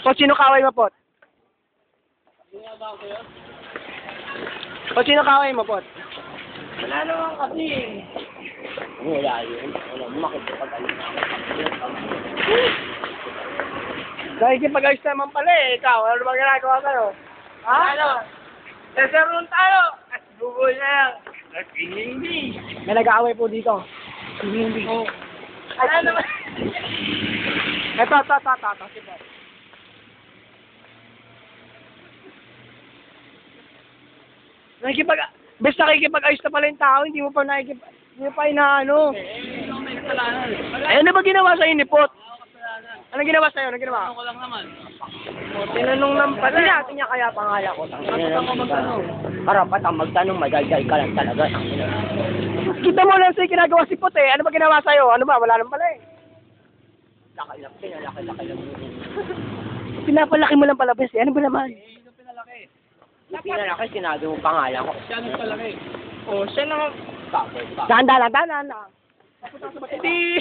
Pot, sino kaway mo, Pot? Pot, sino kaway mo, Pot? Wala naman kasi. Wala yun. Wala, makikipag-ayos na ako. Nakikipag-ayos naman pala eh. Ikaw, ano ba ginagawa kayo? Ha? Ano? Sasaroon tayo. At bubol na lang. At hindi. May nag-aaway po dito. Oh. Wala naman. Ito. Bes nakikipag-ayos na pala yung tao, hindi mo pa inaano. May kasalanan. Eh, ano ba ginawa sa'yo ni Pot? Anong ginawa sa'yo? Anong ginawa? Ako lang naman. Tinanong lang pala. Hindi natin niya kaya pangalan ko. Karapat ang magtanong, madaldal ka lang talaga. Kita mo lang sa'yo ginagawa si Pot eh. Ano ba ginawa sa'yo? Ano ba? Wala lang pala eh. Laki-laki, pinalaki-laki lang yun. Pinapalaki mo lang pala, Bes. Ano ba naman? Ito pinalaki. Yung pinalaki, sinabi mo pangalan ko. Siya nagpalaki. Oh, siya naman. Baboy pa. Dahan. Hindi.